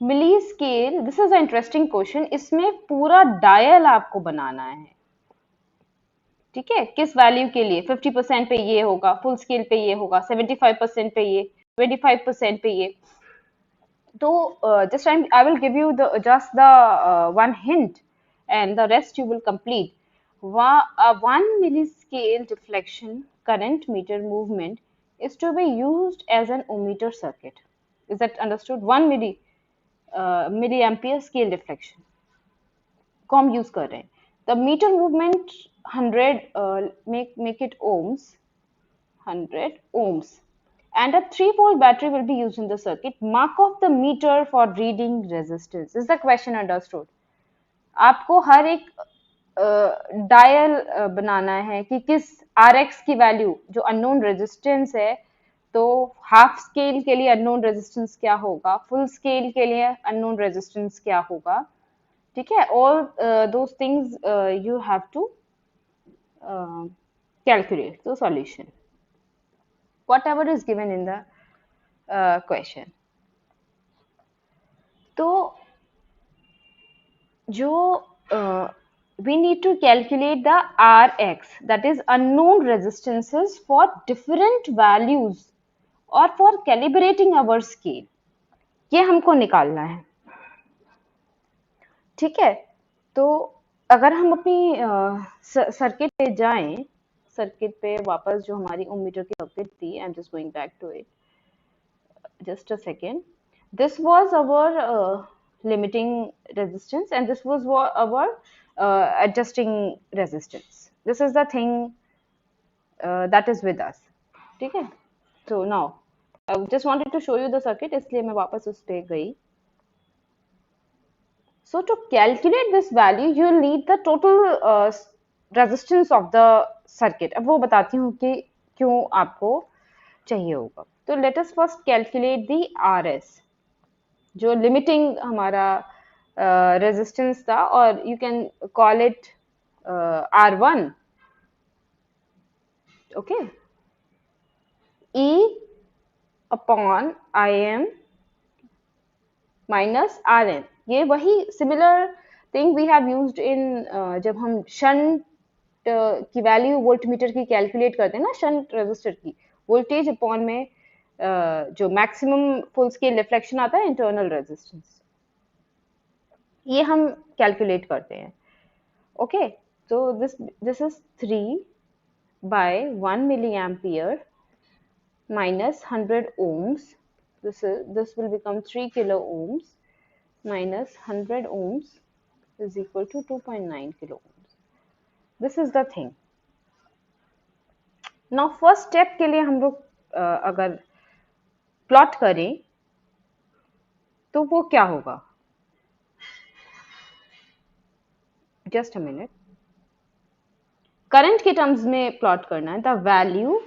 milli scale, this is an interesting question. इसमें पूरा dial आपको बनाना है, ठीक है? किस वैल्यू के लिए? 50% पे ये होगा, फुल स्केल पे ये होगा, 75% पे ये, 25% पे ये। तो just I will give you just the one hint and the rest you will complete. 1 milliscale deflection current meter movement is to be used as an ohmmeter circuit. Is that understood? 1 milliampere scale deflection को हम use कर रहे हैं। The meter movement 100 make it ohms, 100 ohms, and a 3 volt battery will be used in the circuit. Mark off the meter for reading resistance. Is the question understood? आपको हर एक dial बनाना है कि किस RX की value, जो unknown resistance है, तो half scale के लिए अननोन रेजिस्टेंस क्या होगा, फुल स्केल के लिए अननोन रेजिस्टेंस क्या होगा, ठीक है? All those things you have to calculate the solution whatever is given in the question. तो जो we need to calculate the Rx, that is unknown resistances for different values or for calibrating our scale, ये हमको निकालना है, ठीक है? तो अगर हम अपनी सर्किट पे जाएं, सर्किट पे वापस जो हमारी ओममीटर की सर्किट थी, I'm just going back to it, just a second. This was our limiting resistance and this was our adjusting resistance. This is the thing that is with us, ठीक है? So now I just wanted to show you the circuit, इसलिए मैं वापस उस पे गई. So to calculate this value, you will need the total resistance of the circuit. अब वो बताती हूँ कि क्यों आपको चाहिए होगा. तो let us first calculate the RS, जो limiting हमारा resistance था, और you can call it R1, okay? E upon IM minus RN. ये वही similar thing we have used in जब हम शंट की वैल्यू वोल्टमीटर की कैलकुलेट करते हैं ना, शंट रेजिस्टर की वोल्टेज अपॉन में जो मैक्सिमम फुल स्केल रिफ्लेक्शन आता है, इंटरनल रेजिस्टेंस, ये हम कैलकुलेट करते हैं, ओके? तो this is 3 by 1 milliampere minus 100 ohms. This will become 3 kilo ohms minus 100 ohms is equal to 2.9 kilo ohms. This is the thing. Now first step के लिए हम लोग अगर प्लॉट करें तो वो क्या होगा? Just a minute. करंट के टर्म्स में प्लॉट करना है, the value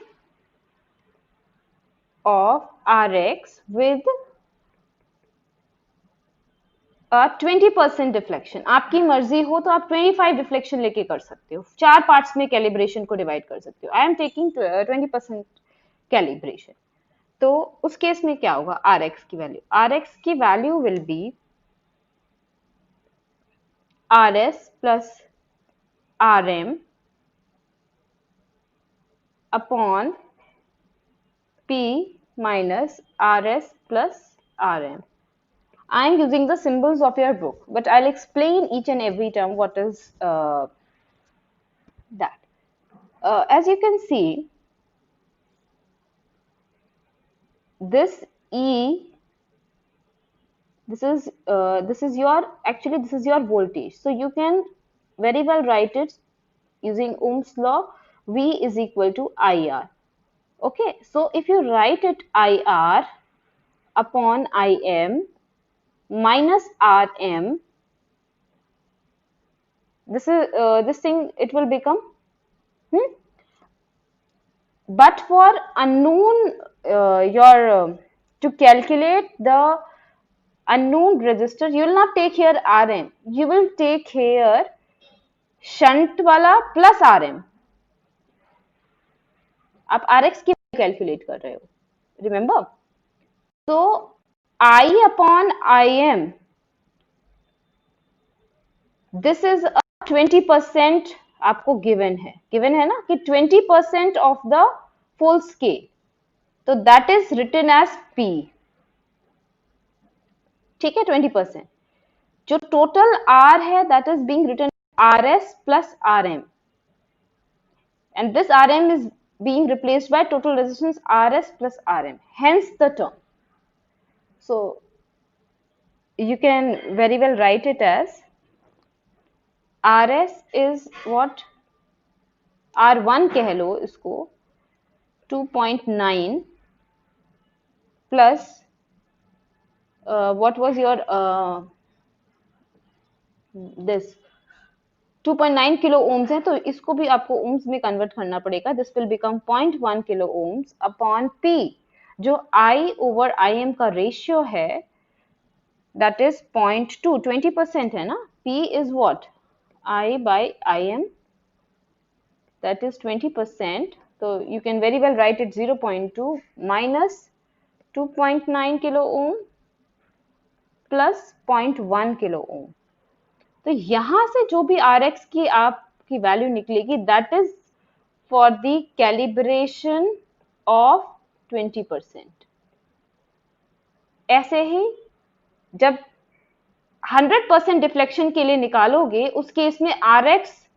of RX with 20% deflection. आपकी मर्जी हो तो आप 25 डिफ्लेक्शन लेके कर सकते हो, 4 पार्ट्स में कैलिब्रेशन को डिवाइड कर सकते हो. I'm taking 20% calibration. तो उस केस में क्या होगा, आर एक्स की value will be R S plus R M upon P minus R S plus R M. I am using the symbols of your book, but I'll explain each and every term what is that. As you can see, this E, this is your, actually this is your voltage. So you can very well write it using Ohm's law. V is equal to IR. Okay, so if you write it IR upon IM minus RM, this is this thing, it will become but for unknown to calculate the unknown resistor, you will not take here Rm, you will take here shunt wala plus Rm. आप Rx की calculate कर रहे हो, remember. तो I upon Im, this is 20% आपको given है ना कि 20% ऑफ द फुल स्केल, तो that is written as P. ठीक है, 20%. जो टोटल R है that is being written RS plus RM, and this RM is being replaced by total resistance RS plus RM, hence the term. So you can very well write it as RS is what, R1 कह लो इसको, 2.9 plus what was your this 2.9 kilo ohms है, तो इसको भी आपको ohms में convert करना पड़ेगा. This will become 0.1 kilo ohms upon P, जो आई ओवर आई एम का रेशियो है दैट इज 0.2, 20% है ना. P is what, I by I M, that is 20%. तो you can very well write it 0.2 minus 2.9 kilo ohm plus 0.1 kilo ohm. तो यहां से जो भी आर एक्स की आपकी वैल्यू निकलेगी that is for the calibration of 20%. ऐसे ही जब 100% डिफ्लेक्शन के लिए निकालोगे उस केस में R X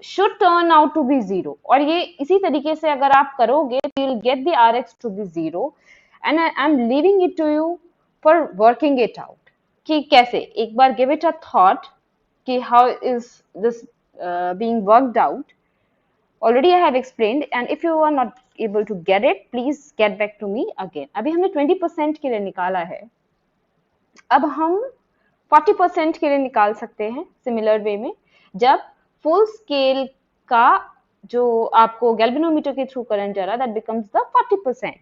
should turn out to be 0, और ये इसी तरीके से अगर आप करोगे तो you will get the R X to be 0, and I'm leaving it to you for working it out कि कैसे. एक बार गिव इट अ थॉट कि how is this being worked out. Already I have explained, and if you are not able to get it, please get back to me again. अभी हमने 20% के लिए निकाला है, अब हम 40% के लिए निकाल सकते हैं सिमिलर वे में, जब फुल स्केल का जो आपको गैल्वेनोमीटर के थ्रू करंट जा रहा है दैट बिकम्स द 40%.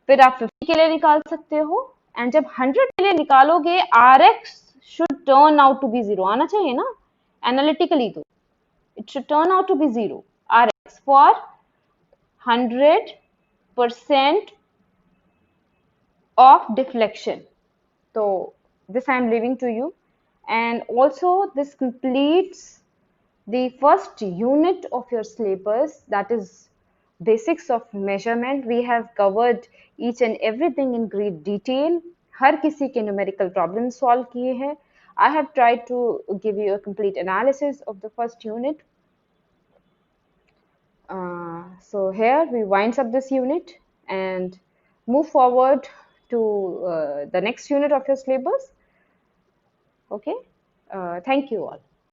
फिर आप 50 के लिए निकाल सकते हो, एंड जब 100 के लिए निकालोगे R X should turn out to be 0, आना चाहिए ना एनालिटिकली, तो it should turn out to be 0 Rx for 100% of deflection. So this I am leaving to you, and also this completes the first unit of your syllabus, that is basics of measurement. We have covered each and everything in great detail. हर किसी के numerical problem solve किए हैं. I have tried to give you a complete analysis of the first unit. So here we wind up this unit and move forward to the next unit of your syllabus. Okay, thank you all.